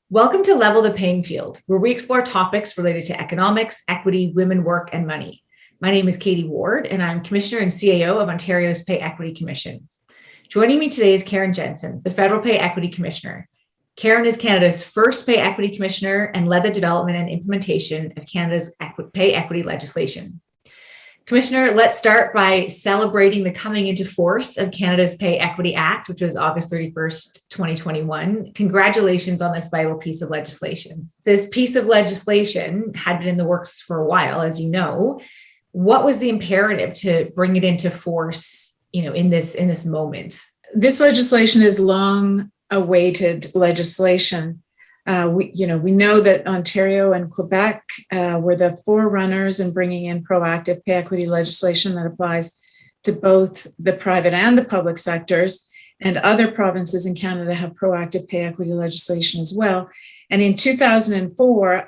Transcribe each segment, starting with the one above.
Welcome to Level the Playing Field, where we explore topics related to economics, equity, women, work, and money. My name is Katie Ward, and I'm Commissioner and CAO of Ontario's Pay Equity Commission. Joining me today is Karen Jensen, the Federal Pay Equity Commissioner. Karen is Canada's first Pay Equity Commissioner and led the development and implementation of Canada's pay equity legislation. Commissioner, let's start by celebrating the coming into force of Canada's Pay Equity Act, which was August 31st, 2021. Congratulations on this vital piece of legislation. This piece of legislation had been in the works for a while, as you know. What was the imperative to bring it into force, in this moment? This legislation is long-awaited legislation. We know that Ontario and Quebec were the forerunners in bringing in proactive pay equity legislation that applies to both the private and the public sectors, and other provinces in Canada have proactive pay equity legislation as well. And in 2004,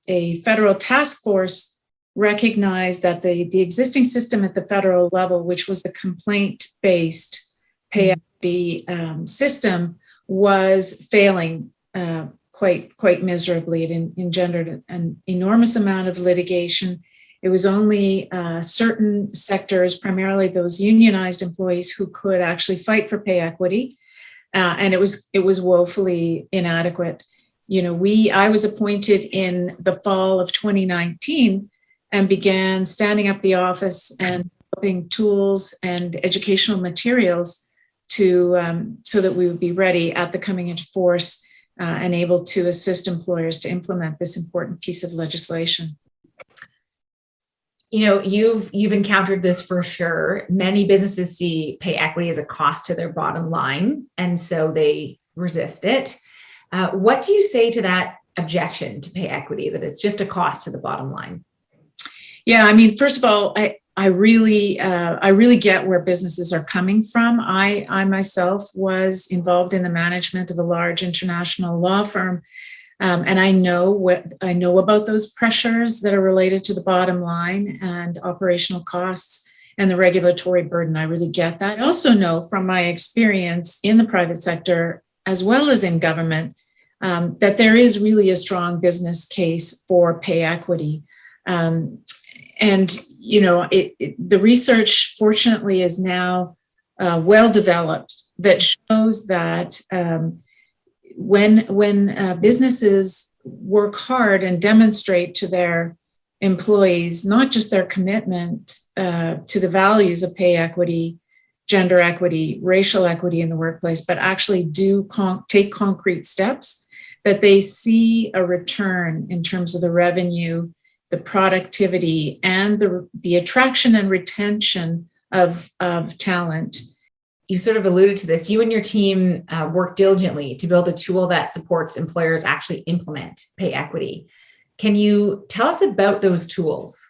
a federal task force recognized that the existing system at the federal level, which was a complaint-based pay equity system, was failing quite miserably. It engendered an enormous amount of litigation. It was only certain sectors, primarily those unionized employees, who could actually fight for pay equity, and it was woefully inadequate. I was appointed in the fall of 2019 and began standing up the office and developing tools and educational materials so that we would be ready at the coming into force and able to assist employers to implement this important piece of legislation. You've encountered this for sure. Many businesses see pay equity as a cost to their bottom line, and so they resist it. What do you say to that objection to pay equity, that it's just a cost to the bottom line? Yeah, first of all, I really get where businesses are coming from. I myself was involved in the management of a large international law firm, and I know about those pressures that are related to the bottom line and operational costs and the regulatory burden. I really get that. I also know from my experience in the private sector as well as in government that there is really a strong business case for pay equity. The research, fortunately, is now well developed that shows that when businesses work hard and demonstrate to their employees not just their commitment to the values of pay equity, gender equity, racial equity in the workplace, but actually do take concrete steps, that they see a return in terms of the revenue, the productivity, and the attraction and retention of talent. You sort of alluded to this. You and your team work diligently to build a tool that supports employers actually implement pay equity. Can you tell us about those tools?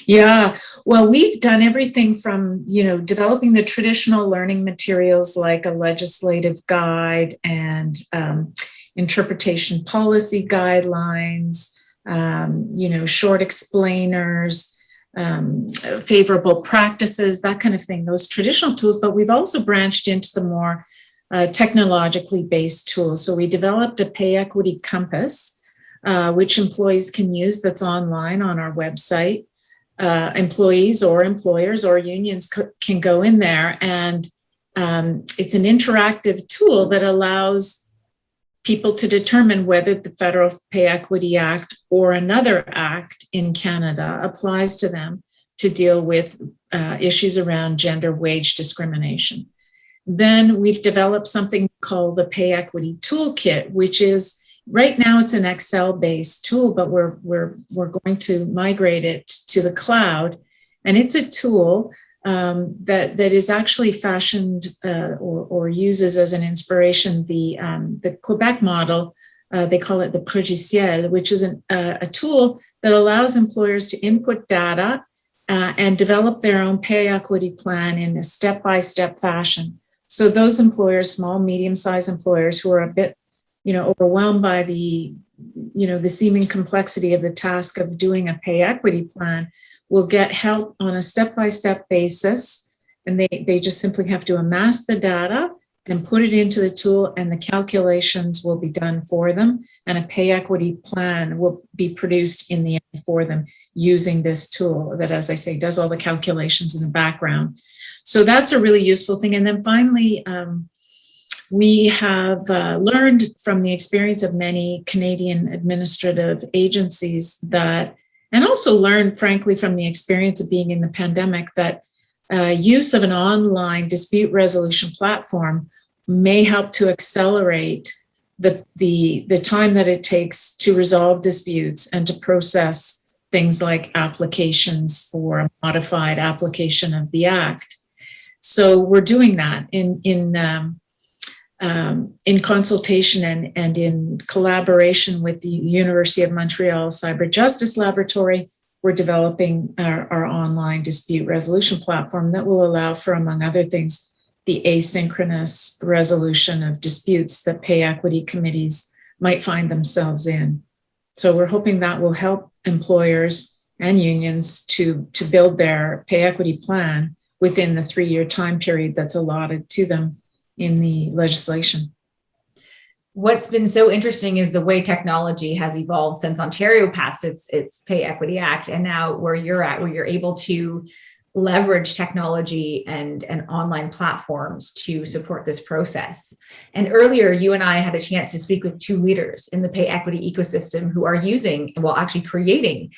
Yeah, well, we've done everything from, developing the traditional learning materials like a legislative guide and interpretation policy guidelines, short explainers, favorable practices, that kind of thing, those traditional tools. But we've also branched into the more technologically based tools. So we developed a pay equity compass, which employees can use, that's online on our website. Employees or employers or unions can go in there, and it's an interactive tool that allows people to determine whether the Federal Pay Equity Act or another act in Canada applies to them to deal with issues around gender wage discrimination. Then we've developed something called the Pay Equity Toolkit, which is, right now it's an Excel-based tool, but we're going to migrate it to the cloud. And it's a tool that is actually fashioned or uses as an inspiration the Quebec model. They call it the provinciale, which is a tool that allows employers to input data and develop their own pay equity plan in a step-by-step fashion. So those employers, small, medium-sized employers who are a bit overwhelmed by the seeming complexity of the task of doing a pay equity plan, will get help on a step-by-step basis. And they just simply have to amass the data and put it into the tool, and the calculations will be done for them, and a pay equity plan will be produced in the end for them using this tool that, as I say, does all the calculations in the background. So that's a really useful thing. And then finally, we have learned from the experience of many Canadian administrative agencies that, and also learned, frankly, from the experience of being in the pandemic, that use of an online dispute resolution platform may help to accelerate the time that it takes to resolve disputes and to process things like applications for a modified application of the Act. So we're doing that in consultation and in collaboration with the University of Montreal Cyber Justice Laboratory. We're developing our online dispute resolution platform that will allow for, among other things, the asynchronous resolution of disputes that pay equity committees might find themselves in. So we're hoping that will help employers and unions to build their pay equity plan within the 3-year time period that's allotted to them in the legislation. What's been so interesting is the way technology has evolved since Ontario passed its Pay Equity Act, and now where you're at, where you're able to leverage technology and online platforms to support this process. And earlier, you and I had a chance to speak with 2 leaders in the pay equity ecosystem who are using, well, actually creating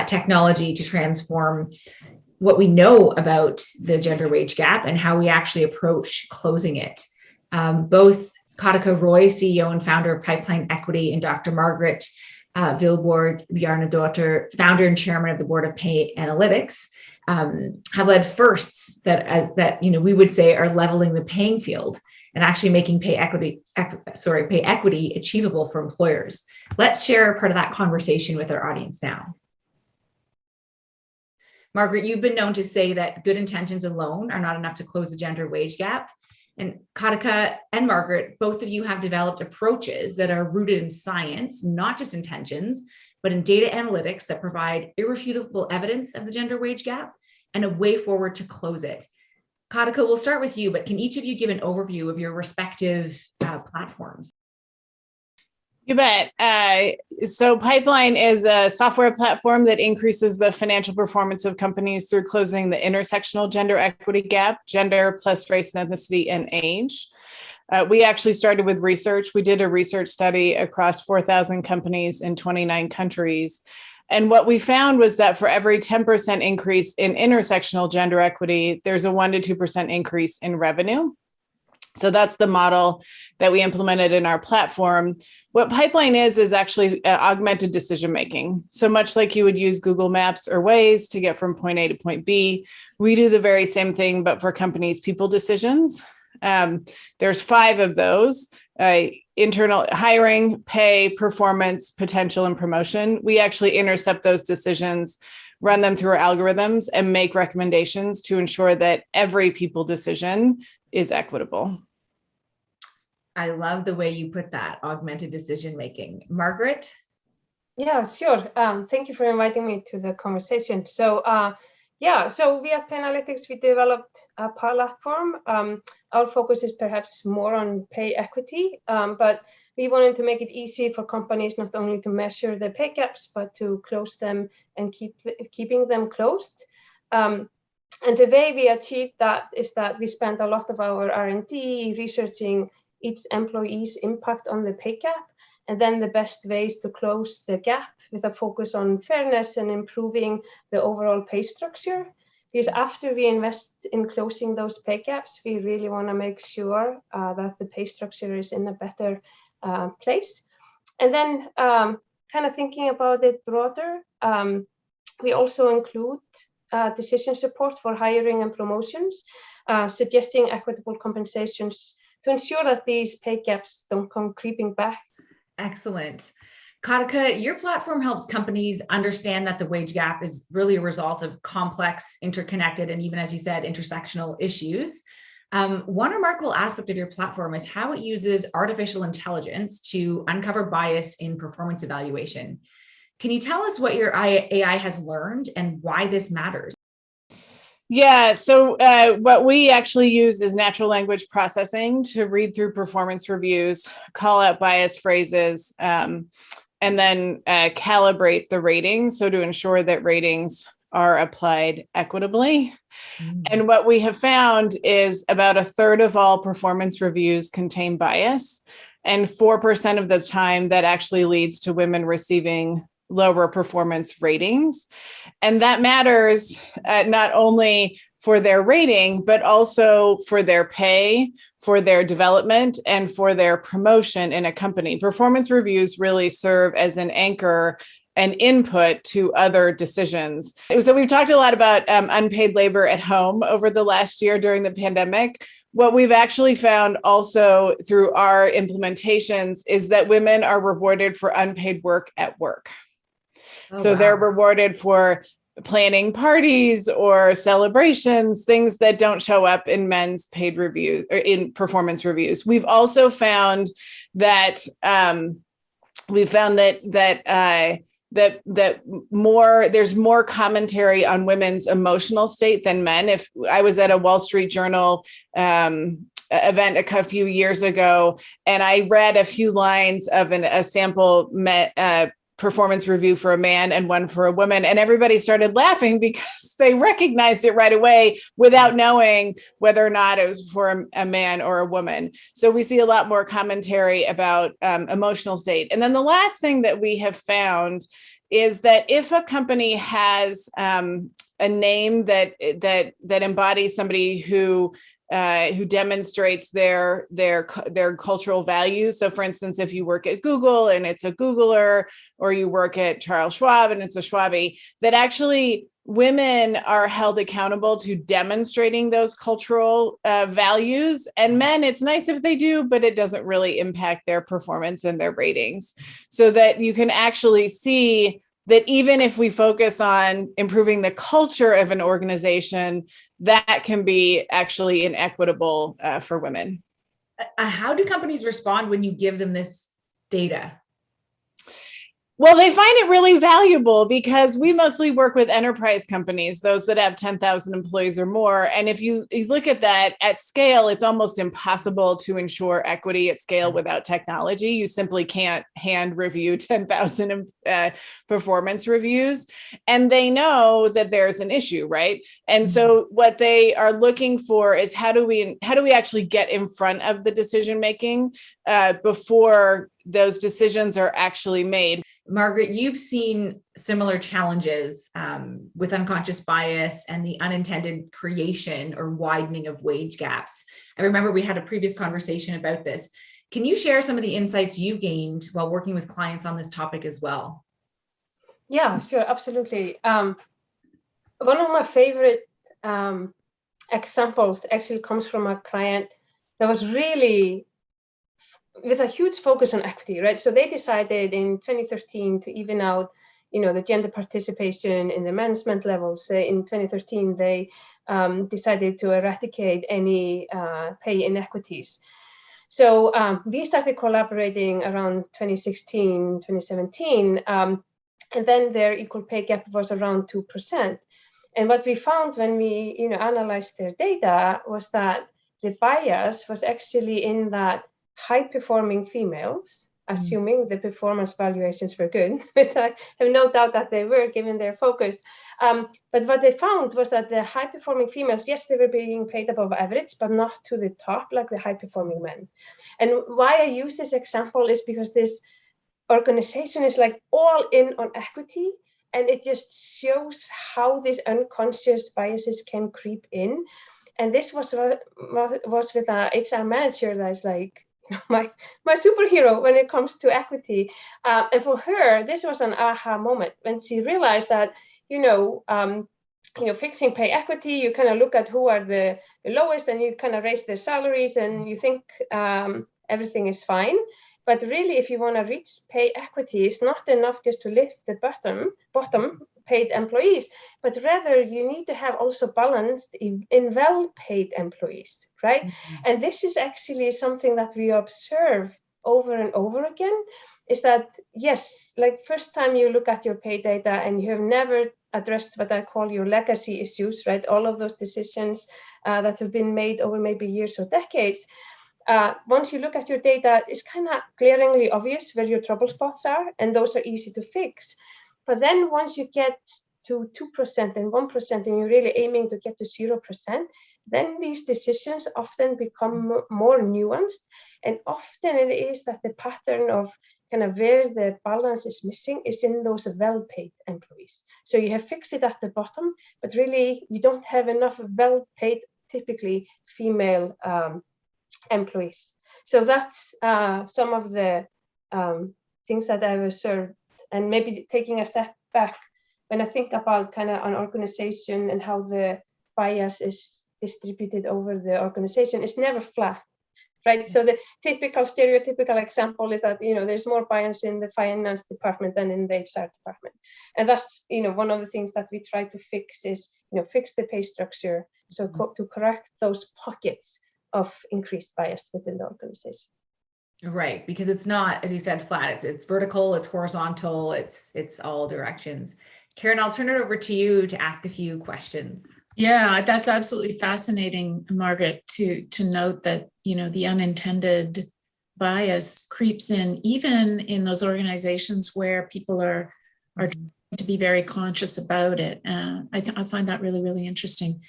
technology to transform what we know about the gender wage gap and how we actually approach closing it. Both Katika Roy, CEO and founder of Pipeline Equity, and Dr. Margaret Vilborg Bjarnadottir, founder and chairman of the board of Pay Analytics, have led firsts that we would say are leveling the paying field and actually making pay equity achievable for employers. Let's share part of that conversation with our audience now. Margaret, you've been known to say that good intentions alone are not enough to close the gender wage gap. And Katika and Margaret, both of you have developed approaches that are rooted in science, not just intentions, but in data analytics that provide irrefutable evidence of the gender wage gap and a way forward to close it. Katika, we'll start with you, but can each of you give an overview of your respective platforms? You bet. So Pipeline is a software platform that increases the financial performance of companies through closing the intersectional gender equity gap, gender plus race, ethnicity, and age. We actually started with research. We did a research study across 4,000 companies in 29 countries. And what we found was that for every 10% increase in intersectional gender equity, there's a 1% to 2% increase in revenue. So that's the model that we implemented in our platform. What Pipeline is actually augmented decision-making. So much like you would use Google Maps or Waze to get from point A to point B, we do the very same thing, but for companies' people decisions. There's 5 of those: internal hiring, pay, performance, potential, and promotion. We actually intercept those decisions, run them through our algorithms, and make recommendations to ensure that every people decision is equitable. I love the way you put that, augmented decision-making. Margaret? Yeah, sure. Thank you for inviting me to the conversation. So we at Pay Analytics, we developed a platform. Our focus is perhaps more on pay equity, but we wanted to make it easy for companies not only to measure the pay gaps, but to close them and keeping them closed. And the way we achieved that is that we spent a lot of our R&D researching each employee's impact on the pay gap, and then the best ways to close the gap with a focus on fairness and improving the overall pay structure. Because after we invest in closing those pay gaps, we really want to make sure that the pay structure is in a better place. And then kind of thinking about it broader, we also include decision support for hiring and promotions, suggesting equitable compensations to ensure that these pay gaps don't come creeping back. Excellent. Katika, your platform helps companies understand that the wage gap is really a result of complex, interconnected, and even, as you said, intersectional issues. One remarkable aspect of your platform is how it uses artificial intelligence to uncover bias in performance evaluation. Can you tell us what your AI has learned and why this matters? Yeah, so what we actually use is natural language processing to read through performance reviews, call out bias phrases, and then calibrate the ratings, so to ensure that ratings are applied equitably. And what we have found is about 1/3 of all performance reviews contain bias, and 4% of the time that actually leads to women receiving lower performance ratings. And that matters not only for their rating, but also for their pay, for their development, and for their promotion in a company. Performance reviews really serve as an anchor and input to other decisions. So we've talked a lot about unpaid labor at home over the last year during the pandemic. What we've actually found also through our implementations is that women are rewarded for unpaid work at work. So wow. They're rewarded for planning parties or celebrations, things that don't show up in men's paid reviews or in performance reviews. We've also found that there's more commentary on women's emotional state than men. If I was at a Wall Street Journal event a few years ago, and I read a few lines of a sample performance review for a man and one for a woman, and everybody started laughing because they recognized it right away without knowing whether or not it was for a man or a woman. So we see a lot more commentary about emotional state. And then the last thing that we have found is that if a company has a name that embodies somebody who demonstrates their cultural values. So for instance, if you work at Google and it's a Googler, or you work at Charles Schwab and it's a Schwabby, that actually women are held accountable to demonstrating those cultural values. And men, it's nice if they do, but it doesn't really impact their performance and their ratings. So that you can actually see that even if we focus on improving the culture of an organization, that can be actually inequitable for women. How do companies respond when you give them this data? Well, they find it really valuable because we mostly work with enterprise companies, those that have 10,000 employees or more. And if you look at that at scale, it's almost impossible to ensure equity at scale without technology. You simply can't hand review 10,000 performance reviews. And they know that there's an issue, right? And so what they are looking for is how do we actually get in front of the decision making before those decisions are actually made. Margaret, you've seen similar challenges with unconscious bias and the unintended creation or widening of wage gaps. I remember we had a previous conversation about this. Can you share some of the insights you've gained while working with clients on this topic as well? Yeah, sure, absolutely. One of my favorite examples actually comes from a client that was really with a huge focus on equity, right? So they decided in 2013 to even out, the gender participation in the management levels. In 2013, they decided to eradicate any pay inequities. So we started collaborating around 2016, 2017, and then their equal pay gap was around 2%. And what we found when we, analyzed their data was that the bias was actually in that high-performing females, assuming the performance valuations were good, which I have no doubt that they were, given their focus. But what they found was that the high-performing females, yes, they were being paid above average, but not to the top like the high-performing men. And why I use this example is because this organization is like all in on equity, and it just shows how these unconscious biases can creep in. And this was with a HR manager that's like, my superhero when it comes to equity. And for her, this was an aha moment when she realized that, fixing pay equity, you kind of look at who are the lowest and you kind of raise their salaries and you think everything is fine. But really, if you want to reach pay equity, it's not enough just to lift the bottom paid employees, but rather you need to have also balanced in well-paid employees, right? Mm-hmm. And this is actually something that we observe over and over again. is that, yes, like first time you look at your pay data and you have never addressed what I call your legacy issues, right? All of those decisions that have been made over maybe years or decades. Once you look at your data, it's kind of glaringly obvious where your trouble spots are, and those are easy to fix. But then once you get to 2% and 1%, and you're really aiming to get to 0%, then these decisions often become more nuanced. And often it is that the pattern of kind of where the balance is missing is in those well-paid employees. So you have fixed it at the bottom, but really you don't have enough well-paid, typically female employees. So that's some of the things that I've observed. And maybe taking a step back, when I think about kind of an organization and how the bias is distributed over the organization, it's never flat, right? So the typical stereotypical example is that, there's more bias in the finance department than in the HR department. And that's, one of the things that we try to fix is, fix the pay structure. So to correct those pockets of increased bias within the organization. Right, because it's not, as you said, flat. It's vertical, it's horizontal, it's all directions. Karen, I'll turn it over to you to ask a few questions. Yeah, that's absolutely fascinating, Margaret, to note that, the unintended bias creeps in, even in those organizations where people are trying to be very conscious about it. I find that really, really interesting.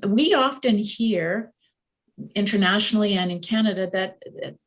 We often hear internationally and in Canada that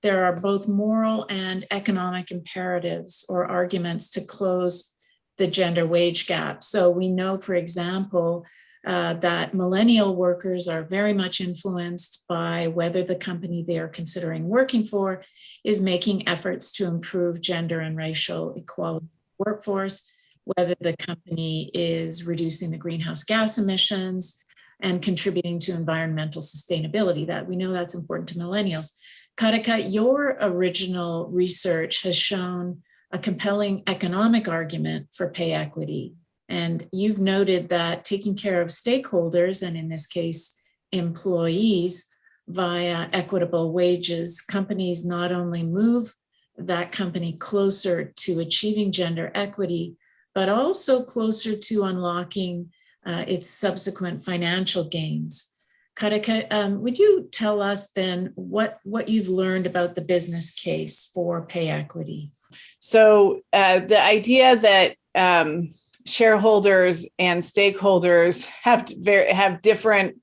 there are both moral and economic imperatives or arguments to close the gender wage gap. So we know, for example, that millennial workers are very much influenced by whether the company they are considering working for is making efforts to improve gender and racial equality in the workforce, whether the company is reducing the greenhouse gas emissions and contributing to environmental sustainability. That we know that's important to millennials. Karika, your original research has shown a compelling economic argument for pay equity. And you've noted that taking care of stakeholders, and in this case, employees, via equitable wages, companies not only move that company closer to achieving gender equity, but also closer to unlocking its subsequent financial gains. Karika, would you tell us then what you've learned about the business case for pay equity? So the idea that shareholders and stakeholders have different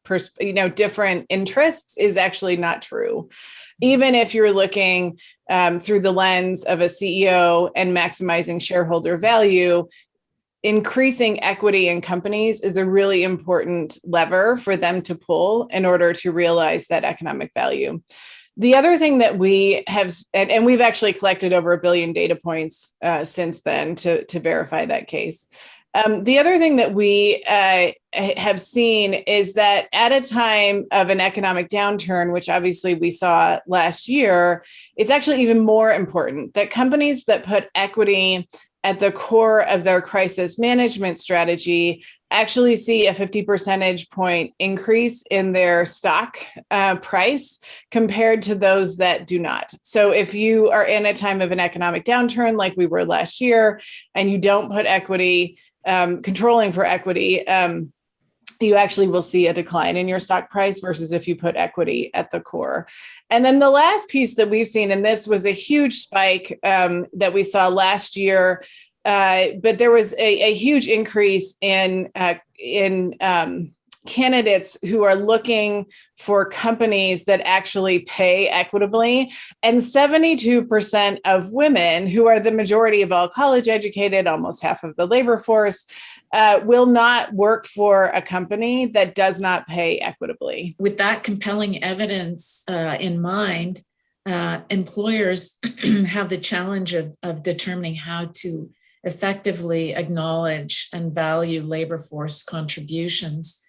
different interests is actually not true. Even if you're looking through the lens of a CEO and maximizing shareholder value, increasing equity in companies is a really important lever for them to pull in order to realize that economic value. The other thing that we have, and we've actually collected over 1 billion data points since then to verify that case. The other thing that we have seen is that at a time of an economic downturn, which obviously we saw last year, it's actually even more important that companies that put equity at the core of their crisis management strategy actually see a 50 percentage point increase in their stock price compared to those that do not. So if you are in a time of an economic downturn like we were last year, and you don't put equity, controlling for equity, you actually will see a decline in your stock price versus if you put equity at the core. And then the last piece that we've seen, and this was a huge spike that we saw last year, but there was a huge increase in candidates who are looking for companies that actually pay equitably. And 72% of women, who are the majority of all college educated, almost half of the labor force, will not work for a company that does not pay equitably. With that compelling evidence in mind, employers have the challenge of determining how to effectively acknowledge and value labor force contributions.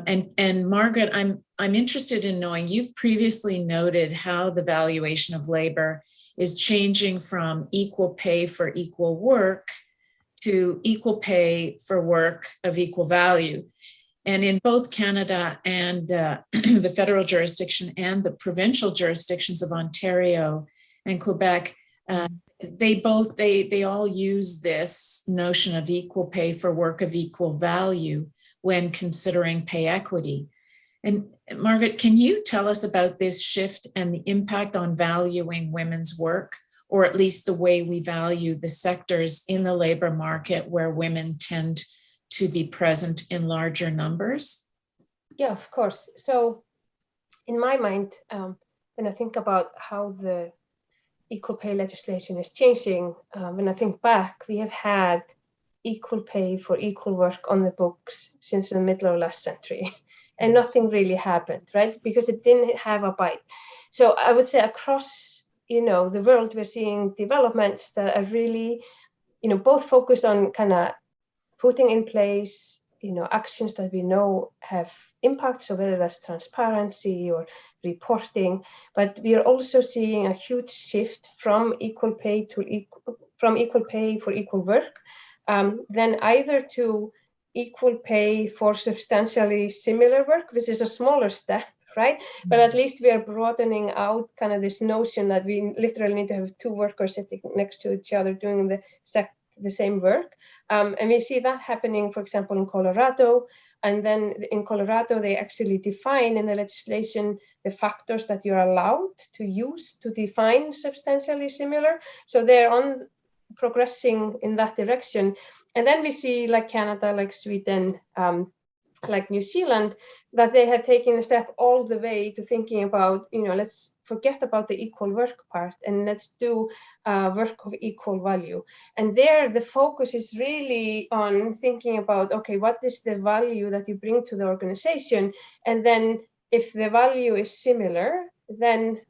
And Margaret, I'm interested in knowing, you've previously noted how the valuation of labor is changing from equal pay for equal work to equal pay for work of equal value. And in both Canada and the federal jurisdiction and the provincial jurisdictions of Ontario and Quebec, they all use this notion of equal pay for work of equal value when considering pay equity. And Margaret, can you tell us about this shift and the impact on valuing women's work, or at least the way we value the sectors in the labor market where women tend to be present in larger numbers? Yeah, of course. So in my mind, when I think about how the equal pay legislation is changing, when I think back, we have had equal pay for equal work on the books since the middle of last century. And nothing really happened, right? Because it didn't have a bite. So I would say across, the world, we're seeing developments that are really, both focused on kind of putting in place, actions that we know have impact. So whether that's transparency or reporting, but we are also seeing a huge shift from equal pay for equal work, then either to equal pay for substantially similar work, which is a smaller step, right? But at least we are broadening out kind of this notion that we literally need to have two workers sitting next to each other doing the same work. And we see that happening, for example, in Colorado. And then in Colorado, they actually define in the legislation the factors that you're allowed to use to define substantially similar. So they're progressing in that direction. And then we see like Canada, like Sweden, like New Zealand, that they have taken a step all the way to thinking about, let's forget about the equal work part and let's do work of equal value. And there the focus is really on thinking about, okay, what is the value that you bring to the organization? And then if the value is similar, then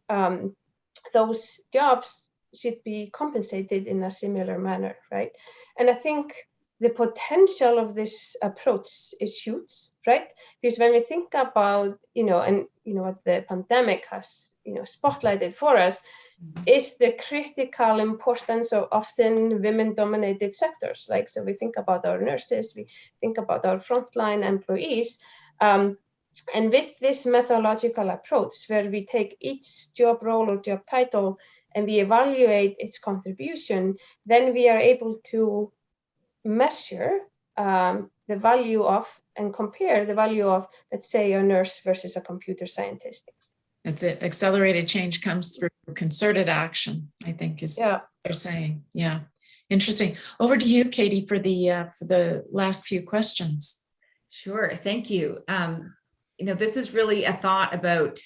those jobs should be compensated in a similar manner, right? And I think the potential of this approach is huge, right? Because when we think about, what the pandemic has, spotlighted for us, is the critical importance of often women-dominated sectors. Like, so we think about our nurses, we think about our frontline employees, and with this methodological approach, where we take each job role or job title and we evaluate its contribution, then we are able to measure the value of and compare the value of, let's say, a nurse versus a computer scientist. That's it. Accelerated change comes through concerted action, I think is what they're saying. Yeah. Interesting. Over to you, Katie, for the last few questions. Sure. Thank you. This is really a thought about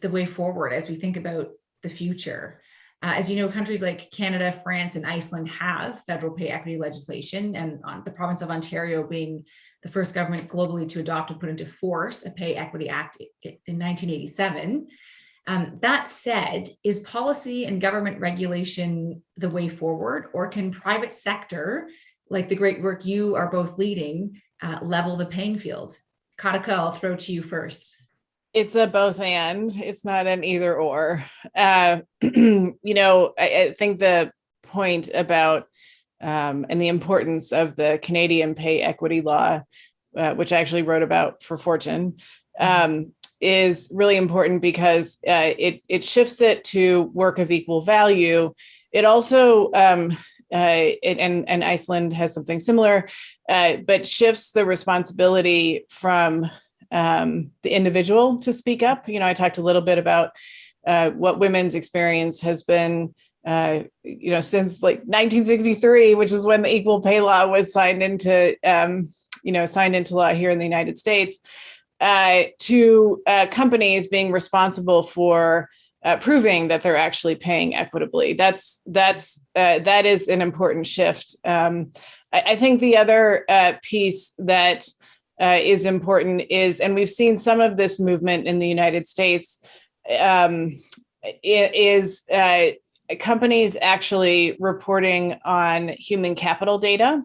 the way forward as we think about the future. As you know, countries like Canada, France, and Iceland have federal pay equity legislation, and the province of Ontario being the first government globally to adopt and put into force a Pay Equity Act in 1987. That said, is policy and government regulation the way forward, or can private sector, like the great work you are both leading, level the paying field? Katika, I'll throw to you first. It's a both and, it's not an either or. I think the point about and the importance of the Canadian pay equity law, which I actually wrote about for Fortune, is really important because it shifts it to work of equal value. It also, and Iceland has something similar, but shifts the responsibility from the individual to speak up. I talked a little bit about what women's experience has been, since like 1963, which is when the equal pay law was signed into law here in the United States, to companies being responsible for proving that they're actually paying equitably. That is an important shift. I think the other piece that is important is, and we've seen some of this movement in the United States, is companies actually reporting on human capital data.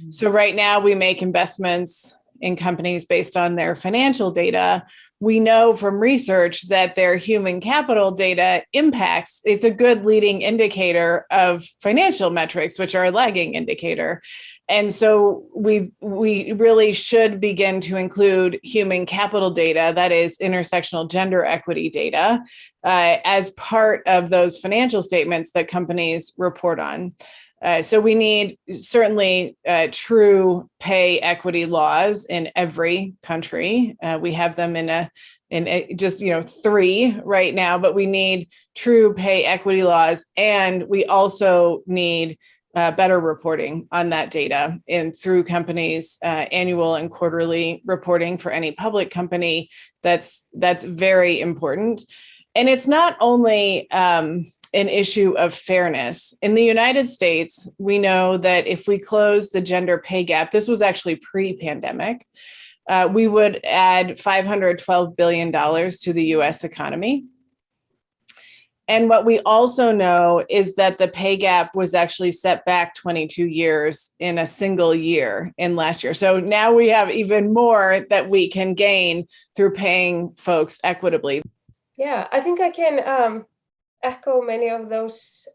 So right now we make investments in companies based on their financial data. We know from research that their human capital data impacts, it's a good leading indicator of financial metrics, which are a lagging indicator. And so we really should begin to include human capital data, that is intersectional gender equity data, as part of those financial statements that companies report on. So we need certainly true pay equity laws in every country. We have them in just 3 right now, but we need true pay equity laws, and we also need better reporting on that data through companies' annual and quarterly reporting for any public company. That's very important. And it's not only an issue of fairness. In the United States, we know that if we close the gender pay gap, this was actually pre-pandemic, we would add $512 billion to the US economy. And what we also know is that the pay gap was actually set back 22 years in a single year in last year. So now we have even more that we can gain through paying folks equitably. Yeah, I think I can echo many of those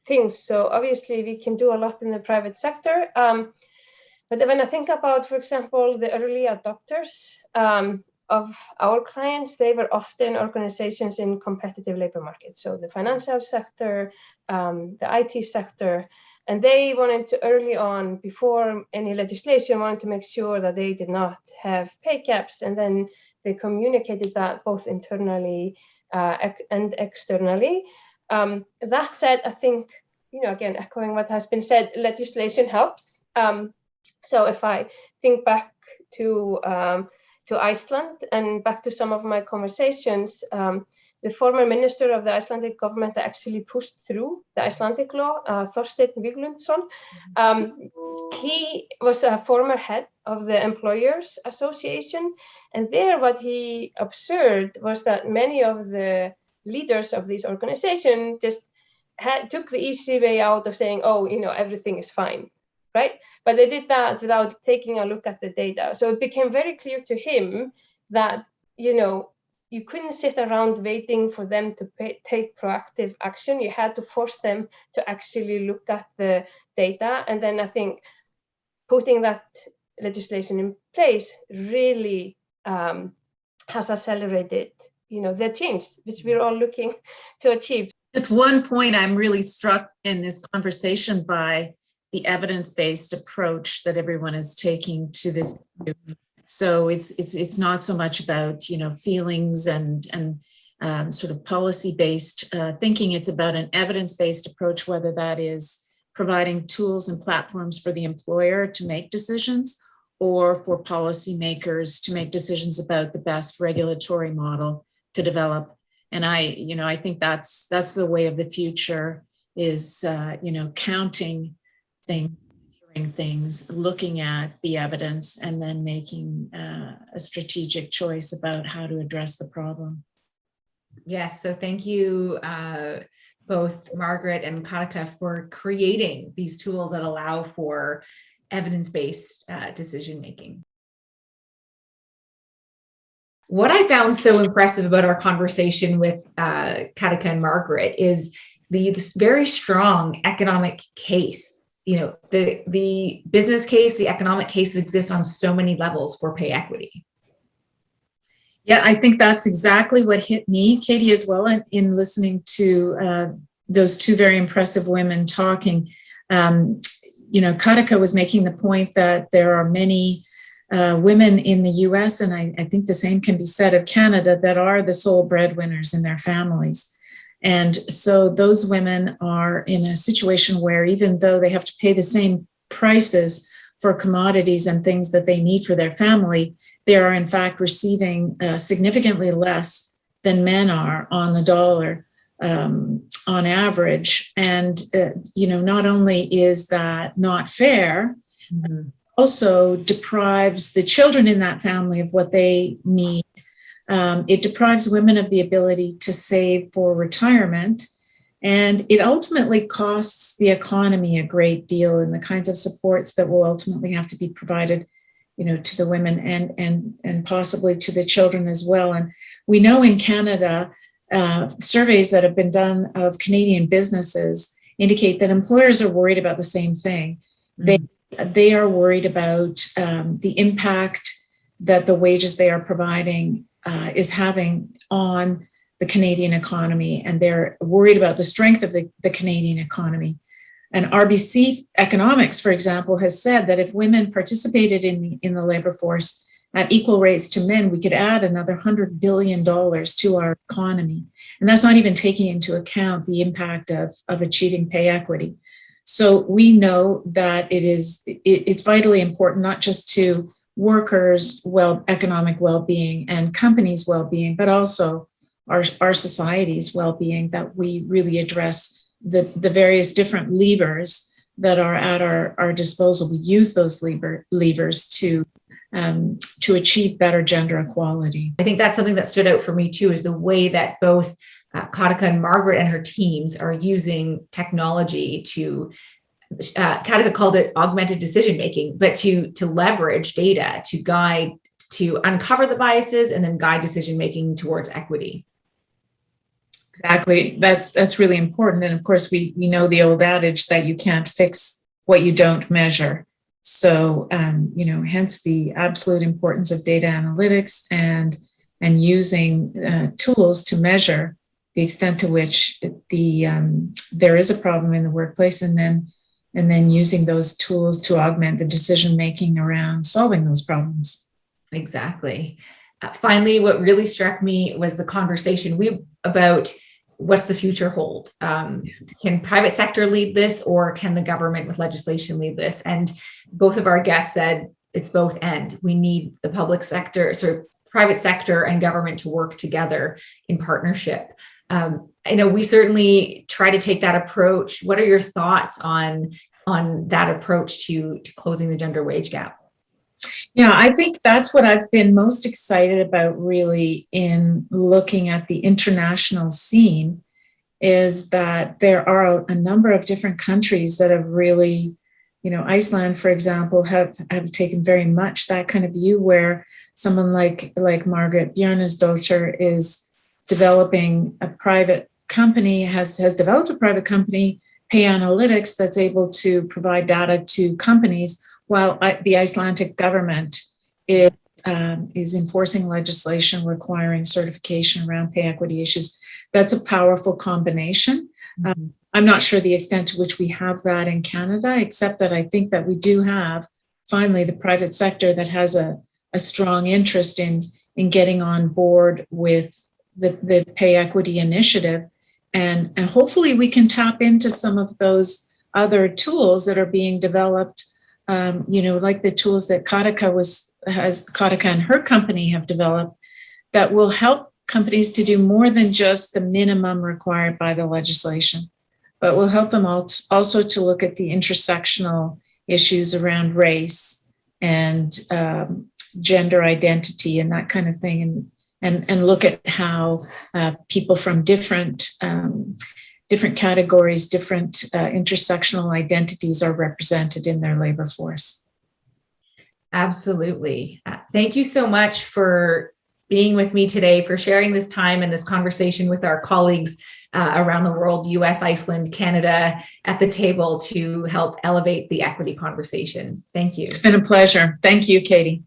things. So obviously we can do a lot in the private sector. But when I think about, for example, the early adopters of our clients, they were often organizations in competitive labor markets. So the financial sector, the IT sector, and they wanted to early on, before any legislation, wanted to make sure that they did not have pay caps. And then they communicated that both internally and externally. That said, I think, again, echoing what has been said, legislation helps. So if I think back to Iceland and back to some of my conversations, the former minister of the Icelandic government actually pushed through the Icelandic law, Thorsteinn Víglundsson. He was a former head of the Employers Association, and there what he observed was that many of the leaders of these organizations just took the easy way out of saying, oh, everything is fine, right? But they did that without taking a look at the data. So it became very clear to him that, you couldn't sit around waiting for them to take proactive action. You had to force them to actually look at the data. And then I think putting that legislation in place really has accelerated, the change, which we're all looking to achieve. Just one point I'm really struck in this conversation by the evidence-based approach that everyone is taking to this. So it's not so much about feelings and sort of policy-based thinking. It's about an evidence-based approach, whether that is providing tools and platforms for the employer to make decisions, or for policymakers to make decisions about the best regulatory model to develop. And I think that's the way of the future, is counting things, measuring things, looking at the evidence, and then making a strategic choice about how to address the problem. Yes, so thank you both Margaret and Katika for creating these tools that allow for evidence-based decision-making. What I found so impressive about our conversation with Katika and Margaret is this very strong economic case, the business case, the economic case that exists on so many levels for pay equity. Yeah, I think that's exactly what hit me, Katie, as well, in listening to those two very impressive women talking. Katika was making the point that there are many women in the US, and I think the same can be said of Canada, that are the sole breadwinners in their families. And so those women are in a situation where, even though they have to pay the same prices for commodities and things that they need for their family, they are in fact receiving significantly less than men are on the dollar on average. And, not only is that not fair, mm-hmm. also deprives the children in that family of what they need. It deprives women of the ability to save for retirement, and it ultimately costs the economy a great deal in the kinds of supports that will ultimately have to be provided, to the women and possibly to the children as well. And we know in Canada, surveys that have been done of Canadian businesses indicate that employers are worried about the same thing. Mm-hmm. They they are worried about the impact that the wages they are providing is having on the Canadian economy, and they're worried about the strength of the Canadian economy. And RBC Economics, for example, has said that if women participated in the labor force at equal rates to men, we could add another $100 billion to our economy. And that's not even taking into account the impact of achieving pay equity. So we know that it's vitally important, not just to workers' economic well-being and companies' well-being, but also our society's well-being, that we really address the various different levers that are at our disposal. We use those levers to achieve better gender equality. I think that's something that stood out for me too, is the way that both Katika and Margaret and her teams are using technology to, Katika called it augmented decision-making, but to leverage data to guide, to uncover the biases and then guide decision-making towards equity. Exactly. That's really important. And of course, we know the old adage that you can't fix what you don't measure. So, hence the absolute importance of data analytics and using tools to measure the extent to which there is a problem in the workplace, and then using those tools to augment the decision-making around solving those problems. Exactly. Finally, what really struck me was the conversation about what's the future hold. Can private sector lead this, or can the government with legislation lead this? And both of our guests said it's both and. We need the public sector, sort of private sector and government to work together in partnership. I know we certainly try to take that approach. What are your thoughts on that approach to closing the gender wage gap? Yeah, I think that's what I've been most excited about, really, in looking at the international scene, is that there are a number of different countries that have really, Iceland, for example, have taken very much that kind of view, where someone like Margaret Bjarnesdottir is developing a private company, has developed a private company, Pay Analytics, that's able to provide data to companies, while the Icelandic government is enforcing legislation requiring certification around pay equity issues. That's a powerful combination. Mm-hmm. I'm not sure the extent to which we have that in Canada, except that I think that we do have, finally, the private sector that has a strong interest in getting on board with the pay equity initiative. And hopefully we can tap into some of those other tools that are being developed, like the tools that Katika and her company have developed, that will help companies to do more than just the minimum required by the legislation, but will help them also to look at the intersectional issues around race and gender identity and that kind of thing, and look at how people from different categories, different intersectional identities are represented in their labor force. Absolutely. Thank you so much for being with me today, for sharing this time and this conversation with our colleagues around the world, US, Iceland, Canada, at the table to help elevate the equity conversation. Thank you. It's been a pleasure. Thank you, Katie.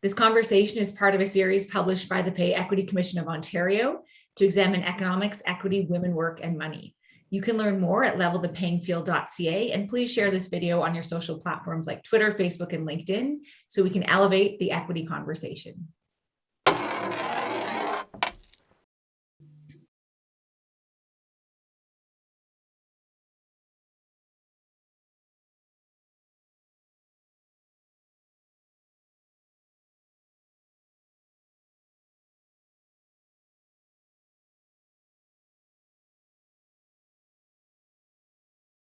This conversation is part of a series published by the Pay Equity Commission of Ontario to examine economics, equity, women, work, and money. You can learn more at leveltheplayingfield.ca, and please share this video on your social platforms like Twitter, Facebook, and LinkedIn so we can elevate the equity conversation.